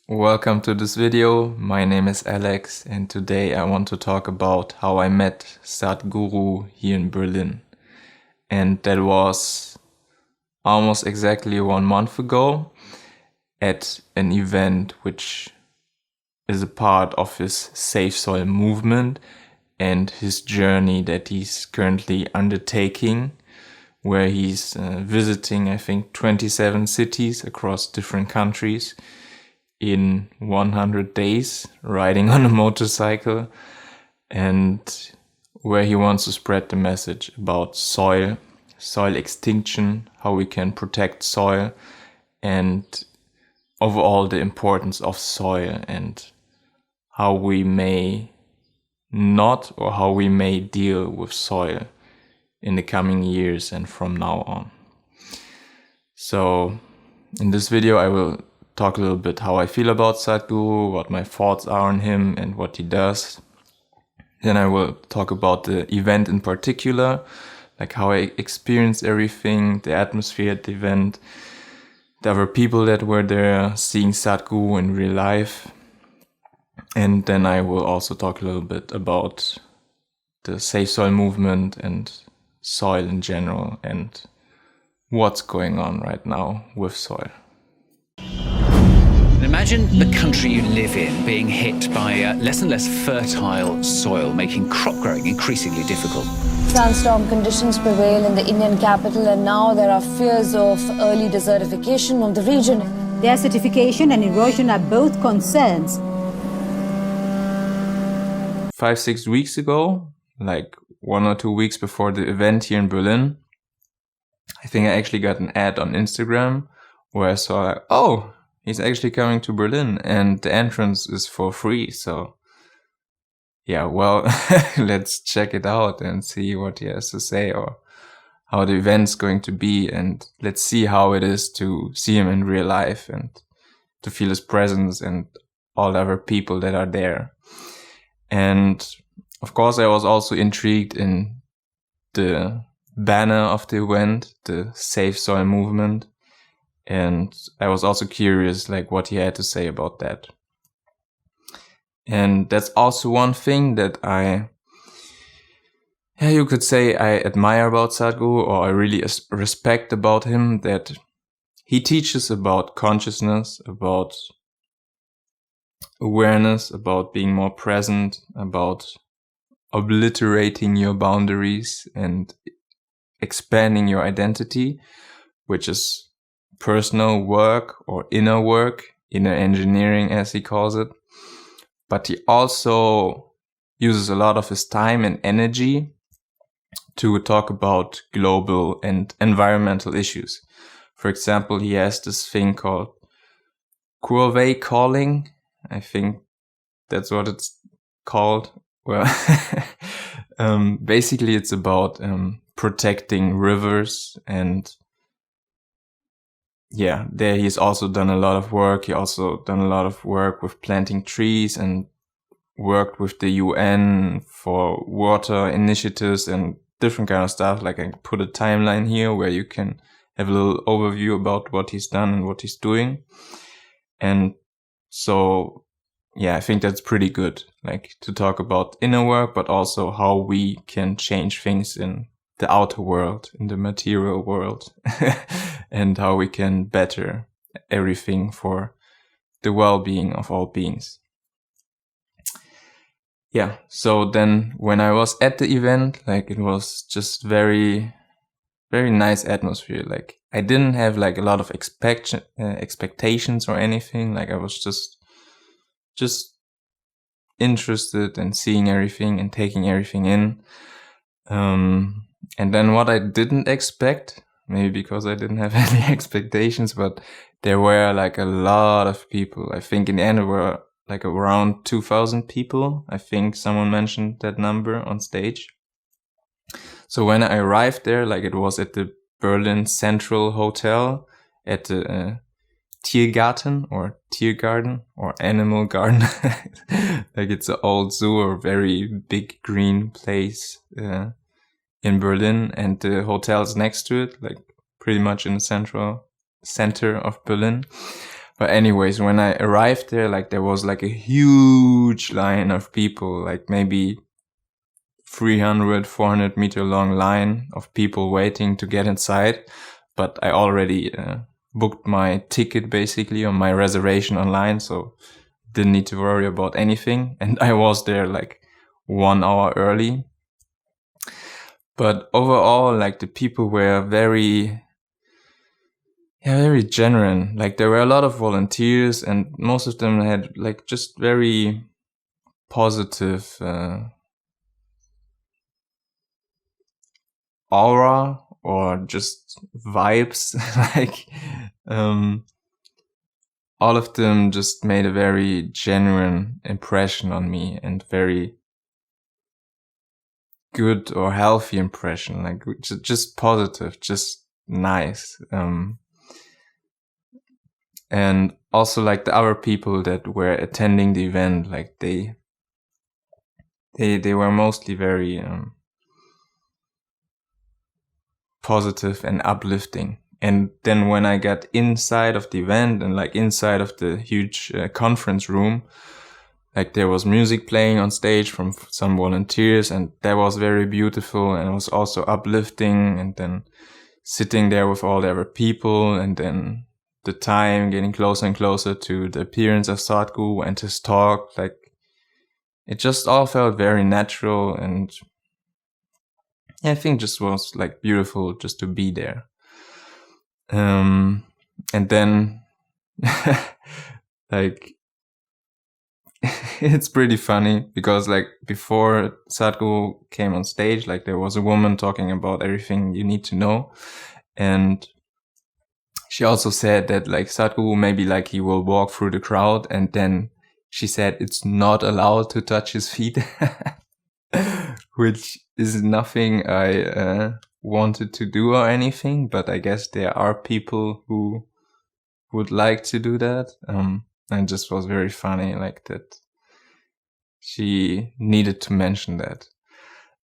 Welcome to this video. My name is Alex and today I want to talk about how I met Sadhguru here in Berlin. And that was almost exactly 1 month ago at an event which is a part of his Safe Soil movement and his journey that he's currently undertaking, where he's visiting, I think, 27 cities across different countries in 100 days, riding on a motorcycle, and where he wants to spread the message about soil extinction, how we can protect soil, and overall the importance of soil and how we may not or how we may deal with soil in the coming years and from now on. So in this video I will talk a little bit how I feel about Sadhguru, what my thoughts are on him and what he does. Then I will talk about the event in particular, like how I experienced everything, the atmosphere at the event, the other people that were there, seeing Sadhguru in real life. And then I will also talk a little bit about the Safe Soil movement and soil in general and what's going on right now with soil. Imagine the country you live in being hit by less and less fertile soil, making crop growing increasingly difficult. Sandstorm conditions prevail in the Indian capital, and now there are fears of early desertification of the region. Desertification and erosion are both concerns. 5-6 weeks ago, like 1 or 2 weeks before the event here in Berlin, I think I actually got an ad on Instagram where I saw like, oh, he's actually coming to Berlin and the entrance is for free. So yeah, well, let's check it out and see what he has to say or how the event's going to be. And let's see how it is to see him in real life and to feel his presence and all the other people that are there. And of course, I was also intrigued in the banner of the event, the Safe Soil movement. And I was also curious, like, what he had to say about that. And that's also one thing that you could say I admire about Sadhguru, or I really respect about him, that he teaches about consciousness, about awareness, about being more present, about obliterating your boundaries and expanding your identity, which is personal work or inner engineering as he calls it. But he also uses a lot of his time and energy to talk about global and environmental issues. For example, he has this thing called Kurvey calling. I think that's what it's called. Well, basically it's about protecting rivers, and yeah, there he's also done a lot of work. He also done a lot of work with planting trees and worked with the UN for water initiatives and different kind of stuff. Like I put a timeline here where you can have a little overview about what he's done and what he's doing. And so, yeah, I think that's pretty good, like to talk about inner work, but also how we can change things in the outer world, in the material world, and how we can better everything for the well-being of all beings. Yeah, so then when I was at the event, like it was just very, very nice atmosphere. Like I didn't have like a lot of expectations or anything. Like I was just interested in seeing everything and taking everything in. And then what I didn't expect, maybe because I didn't have any expectations, but there were like a lot of people. I think in the end there were like around 2,000 people. I think someone mentioned that number on stage. So when I arrived there, like it was at the Berlin Central Hotel at the Tiergarten or Animal Garden. Like it's an old zoo or very big green place in Berlin, and the hotel's next to it, like pretty much in the center of Berlin. But anyways, when I arrived there, like there was like a huge line of people, like maybe 300, 400 meter long line of people waiting to get inside. But I already booked my ticket basically, on my reservation online, so didn't need to worry about anything. And I was there like 1 hour early. But overall, like the people were very genuine. Like there were a lot of volunteers, and most of them had like just very positive aura or just vibes. Like all of them just made a very genuine impression on me, and very good or healthy impression, like just positive, just nice. And also like the other people that were attending the event, like they were mostly very positive and uplifting. And then when I got inside of the event and like inside of the huge conference room, like there was music playing on stage from some volunteers, and that was very beautiful, and it was also uplifting. And then sitting there with all the other people, and then the time getting closer and closer to the appearance of Sadhguru and his talk, like it just all felt very natural, and I think just was like beautiful just to be there. And then like it's pretty funny because like before Sadhguru came on stage, like there was a woman talking about everything you need to know, and she also said that like Sadhguru maybe like he will walk through the crowd, and then she said it's not allowed to touch his feet, which is nothing I wanted to do or anything, but I guess there are people who would like to do that. And it just was very funny, like that she needed to mention that.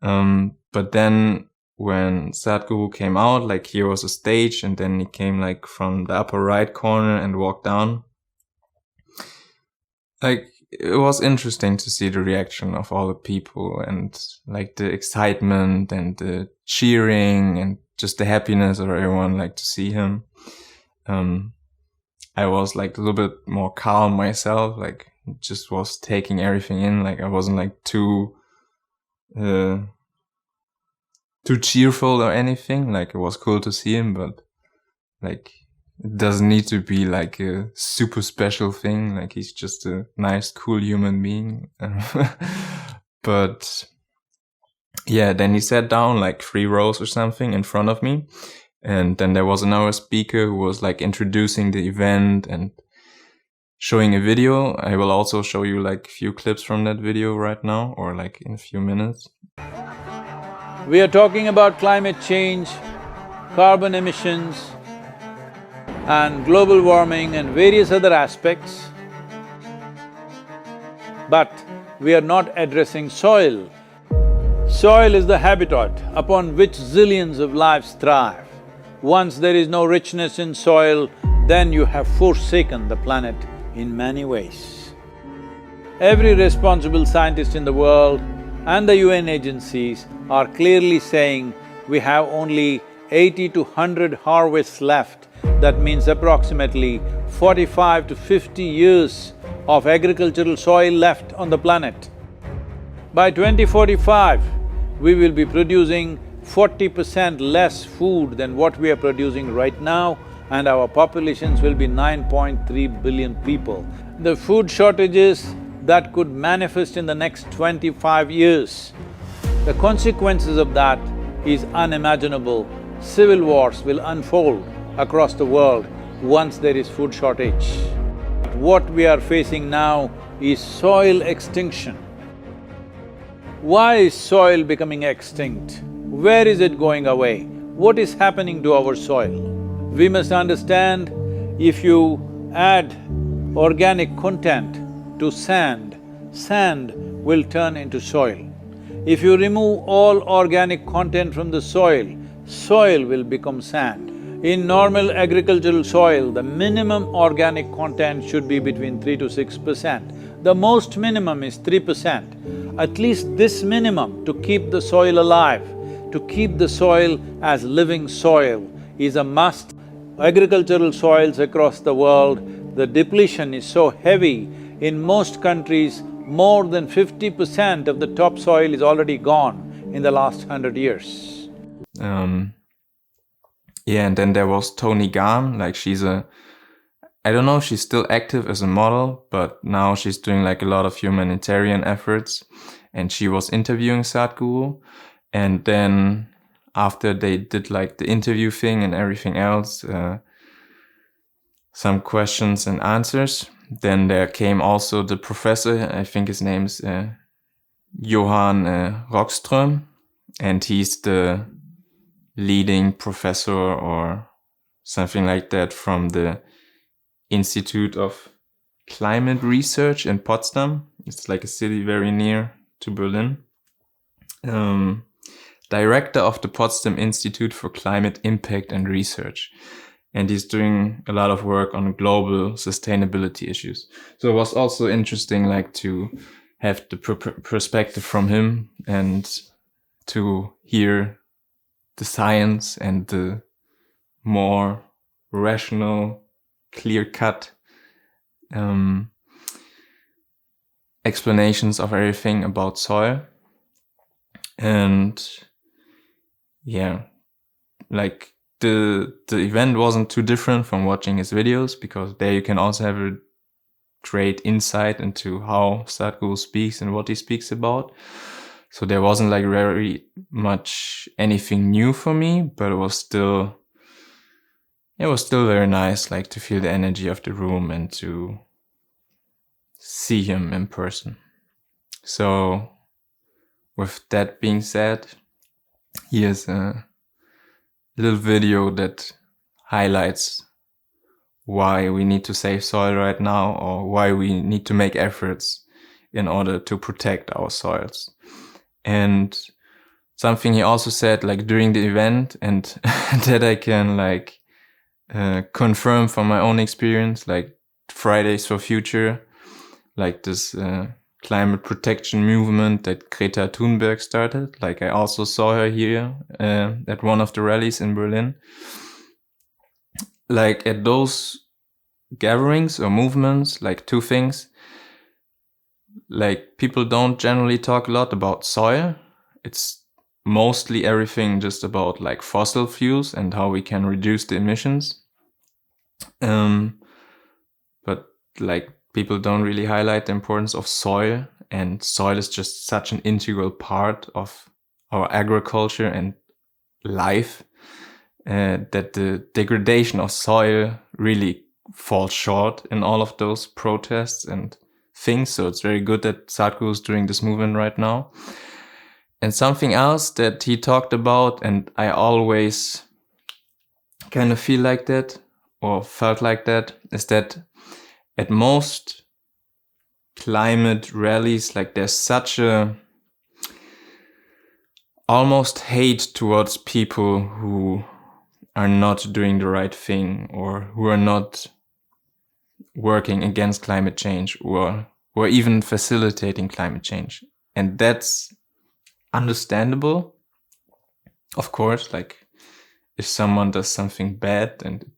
But then when Sadhguru came out, like here was a stage, and then he came like from the upper right corner and walked down. Like it was interesting to see the reaction of all the people, and like the excitement and the cheering and just the happiness of everyone, like to see him. I was like a little bit more calm myself, like just was taking everything in. Like I wasn't like too cheerful or anything. Like it was cool to see him, but like it doesn't need to be like a super special thing. Like he's just a nice, cool human being. But yeah, then he sat down like 3 rows or something in front of me. And then there was another speaker who was like introducing the event and showing a video. I will also show you like a few clips from that video right now, or like in a few minutes. We are talking about climate change, carbon emissions, and global warming and various other aspects. But we are not addressing soil. Soil is the habitat upon which zillions of lives thrive. Once there is no richness in soil, then you have forsaken the planet in many ways. Every responsible scientist in the world and the UN agencies are clearly saying we have only 80 to 100 harvests left. That means approximately 45 to 50 years of agricultural soil left on the planet. By 2045, we will be producing 40% less food than what we are producing right now, and our populations will be 9.3 billion people. The food shortages that could manifest in the next 25 years, the consequences of that is unimaginable. Civil wars will unfold across the world once there is food shortage. What we are facing now is soil extinction. Why is soil becoming extinct? Where is it going away? What is happening to our soil? We must understand, if you add organic content to sand, sand will turn into soil. If you remove all organic content from the soil, soil will become sand. In normal agricultural soil, the minimum organic content should be between 3 to 6%. The most minimum is 3%. At least this minimum to keep the soil alive, to keep the soil as living soil is a must. Agricultural soils across the world, the depletion is so heavy, in most countries, more than 50% of the topsoil is already gone in the last 100 years. Yeah, and then there was Toni Garrn, like I don't know if she's still active as a model, but now she's doing like a lot of humanitarian efforts, and she was interviewing Sadhguru, and then after they did like the interview thing and everything else, some questions and answers, then there came also the professor, I think his name's Johan Rockström, and he's the leading professor or something like that from the Institute of Climate Research in Potsdam. It's like a city very near to Berlin. Director of the Potsdam Institute for Climate Impact and Research. And he's doing a lot of work on global sustainability issues. So it was also interesting like to have the perspective from him and to hear the science and the more rational, clear-cut explanations of everything about soil. And yeah, like the event wasn't too different from watching his videos, because there you can also have a great insight into how Sadhguru speaks and what he speaks about. So there wasn't like very much anything new for me, but it was still very nice, like to feel the energy of the room and to see him in person. So with that being said, here's a little video that highlights why we need to save soil right now, or why we need to make efforts in order to protect our soils. And something he also said like during the event, and that I can like confirm from my own experience, like Fridays for Future, like this climate protection movement that Greta Thunberg started. Like I also saw her here at one of the rallies in Berlin. Like at those gatherings or movements, like two things. Like people don't generally talk a lot about soil. It's mostly everything just about like fossil fuels and how we can reduce the emissions. But like people don't really highlight the importance of soil, and soil is just such an integral part of our agriculture and life that the degradation of soil really falls short in all of those protests and things. So it's very good that Sadhguru is doing this movement right now. And something else that he talked about, and I always kind of feel like that or felt like that, is that at most climate rallies, like there's such a almost hate towards people who are not doing the right thing, or who are not working against climate change, or even facilitating climate change. And that's understandable, of course. Like if someone does something bad and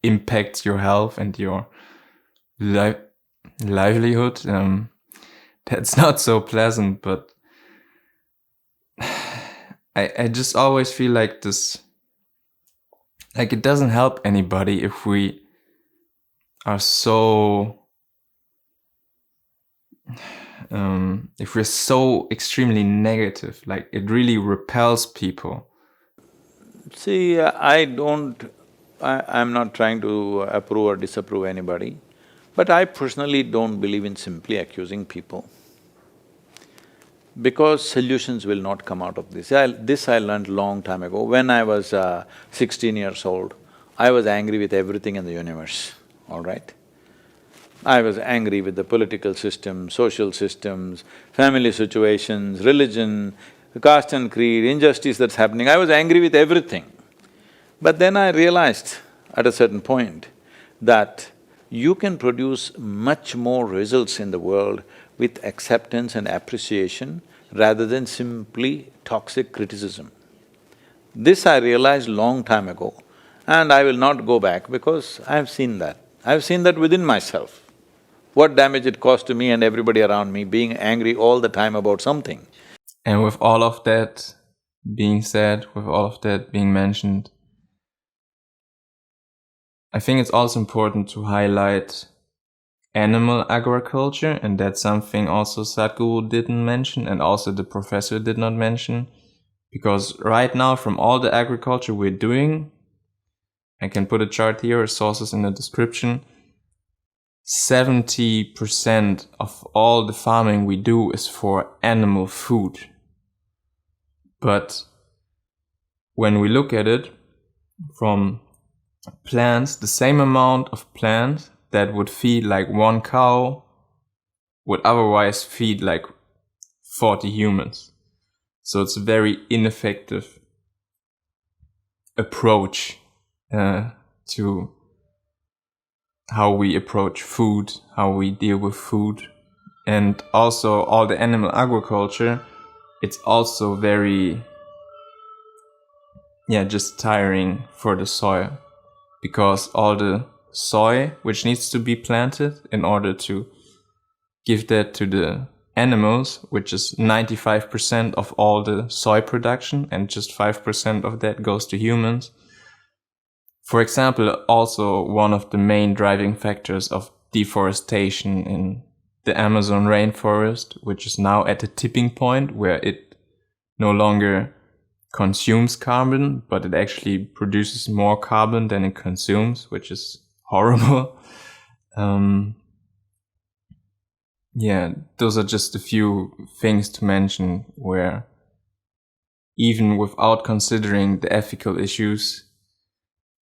impacts your health and your livelihood, that's not so pleasant. But I just always feel like this, like it doesn't help anybody if we are so if we're so extremely negative. Like it really repels people. See, I'm not trying to approve or disapprove anybody, but I personally don't believe in simply accusing people, because solutions will not come out of this. This I learned long time ago. When I was 16 years old, I was angry with everything in the universe, all right? I was angry with the political system, social systems, family situations, religion, caste and creed, injustice that's happening. I was angry with everything. But then I realized at a certain point that you can produce much more results in the world with acceptance and appreciation rather than simply toxic criticism. This I realized long time ago, and I will not go back because I've seen that. I've seen that within myself. What damage it caused to me and everybody around me, being angry all the time about something. And with all of that being said, with all of that being mentioned, I think it's also important to highlight animal agriculture, and that's something also Sadhguru didn't mention and also the professor did not mention. Because right now, from all the agriculture we're doing, I can put a chart here, sources in the description, 70% of all the farming we do is for animal food. But when we look at it from plants, the same amount of plants that would feed like one cow would otherwise feed like 40 humans. So it's a very ineffective approach to how we approach food, how we deal with food. And also all the animal agriculture, it's also very, just tiring for the soil. Because all the soy which needs to be planted in order to give that to the animals, which is 95% of all the soy production, and just 5% of that goes to humans. For example, also one of the main driving factors of deforestation in the Amazon rainforest, which is now at a tipping point where it no longer consumes carbon, but it actually produces more carbon than it consumes, which is horrible. Those are just a few things to mention where even without considering the ethical issues,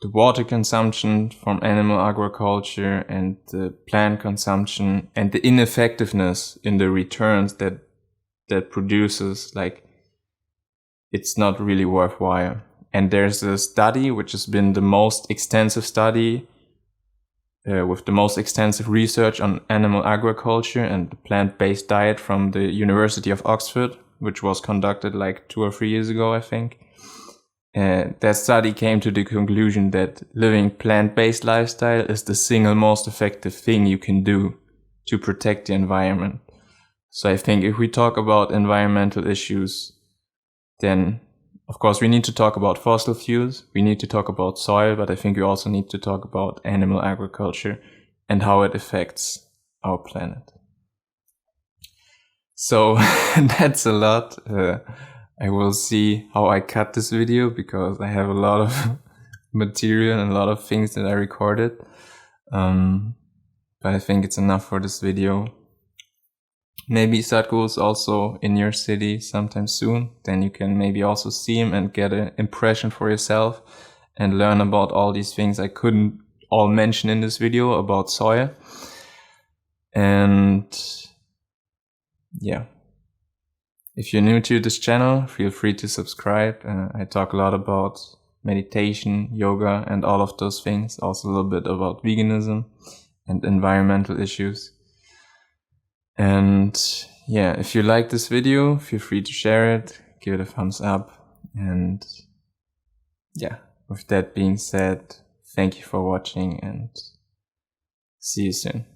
the water consumption from animal agriculture and the plant consumption and the ineffectiveness in the returns that produces, like, it's not really worthwhile. And there's a study which has been the most extensive study with the most extensive research on animal agriculture and the plant-based diet from the University of Oxford, which was conducted like 2 or 3 years ago, I think. That study came to the conclusion that living plant-based lifestyle is the single most effective thing you can do to protect the environment. So I think if we talk about environmental issues, then of course we need to talk about fossil fuels, we need to talk about soil, but I think we also need to talk about animal agriculture and how it affects our planet. So that's a lot. I will see how I cut this video because I have a lot of material and a lot of things that I recorded. But I think it's enough for this video. Maybe Sadhguru is also in your city sometime soon. Then you can maybe also see him and get an impression for yourself and learn about all these things I couldn't all mention in this video about soil. And yeah. If you're new to this channel, feel free to subscribe. I talk a lot about meditation, yoga, and all of those things. Also a little bit about veganism and environmental issues. And yeah, if you like this video, feel free to share it, give it a thumbs up. And yeah, with that being said, thank you for watching and see you soon.